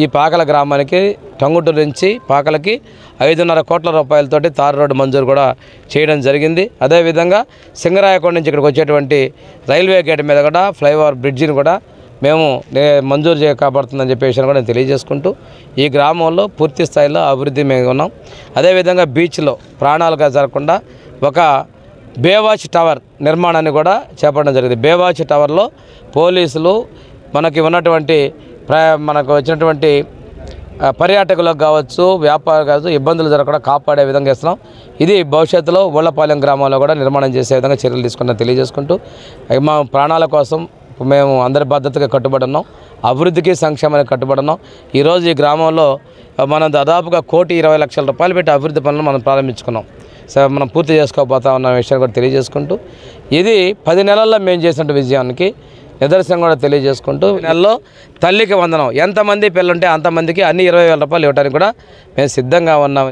ఈ పాకల గ్రామానికి టంగుటూరు నుంచి పాకలకి 5.5 కోట్ల రూపాయలతోటి తారు రోడ్డు మంజూరు కూడా చేయడం జరిగింది. అదేవిధంగా సింగరాయకొండ నుంచి ఇక్కడికి వచ్చేటువంటి రైల్వే గేట్ మీద కూడా ఫ్లైఓవర్ బ్రిడ్జిని కూడా మేము మంజూరు కాబడుతుందని చెప్పేసి కూడా నేను తెలియజేసుకుంటూ ఈ గ్రామంలో పూర్తి స్థాయిలో అభివృద్ధి మేము ఉన్నాం. అదేవిధంగా బీచ్లో ప్రాణాలుగా జరగకుండా ఒక బేవాచ్ టవర్ నిర్మాణాన్ని కూడా చేపట్టడం జరిగింది. బేవాచ్ టవర్లో పోలీసులు మనకి ఉన్నటువంటి మనకు వచ్చినటువంటి పర్యాటకులకు కావచ్చు, వ్యాపారం కావచ్చు, ఇబ్బందులు జరగకుండా కాపాడే విధంగా ఇస్తున్నాం. ఇది భవిష్యత్తులో ఊళ్ళపాలెం గ్రామంలో కూడా నిర్మాణం చేసే విధంగా చర్యలు తీసుకున్నా తెలియజేసుకుంటూ మా ప్రాణాల కోసం మేము అందరి బాధ్యతగా కట్టుబడి ఉన్నాం. అభివృద్ధికి సంక్షేమానికి కట్టుబడి ఉన్నాం. ఈరోజు ఈ గ్రామంలో మనం దాదాపుగా 1,20,00,000 రూపాయలు పెట్టి అభివృద్ధి పనులు మనం ప్రారంభించుకున్నాం. మనం పూర్తి చేసుకోబోతా ఉన్న విషయాన్ని కూడా తెలియజేసుకుంటూ ఇది 10 నెలల్లో మేము చేసిన విజయానికి నిదర్శనం కూడా తెలియజేసుకుంటూ నెలలో తల్లికి వందనం ఎంతమంది పిల్లలుంటే అంతమందికి అన్ని 20,000 రూపాయలు ఇవ్వడానికి కూడా మేము సిద్ధంగా ఉన్నాం.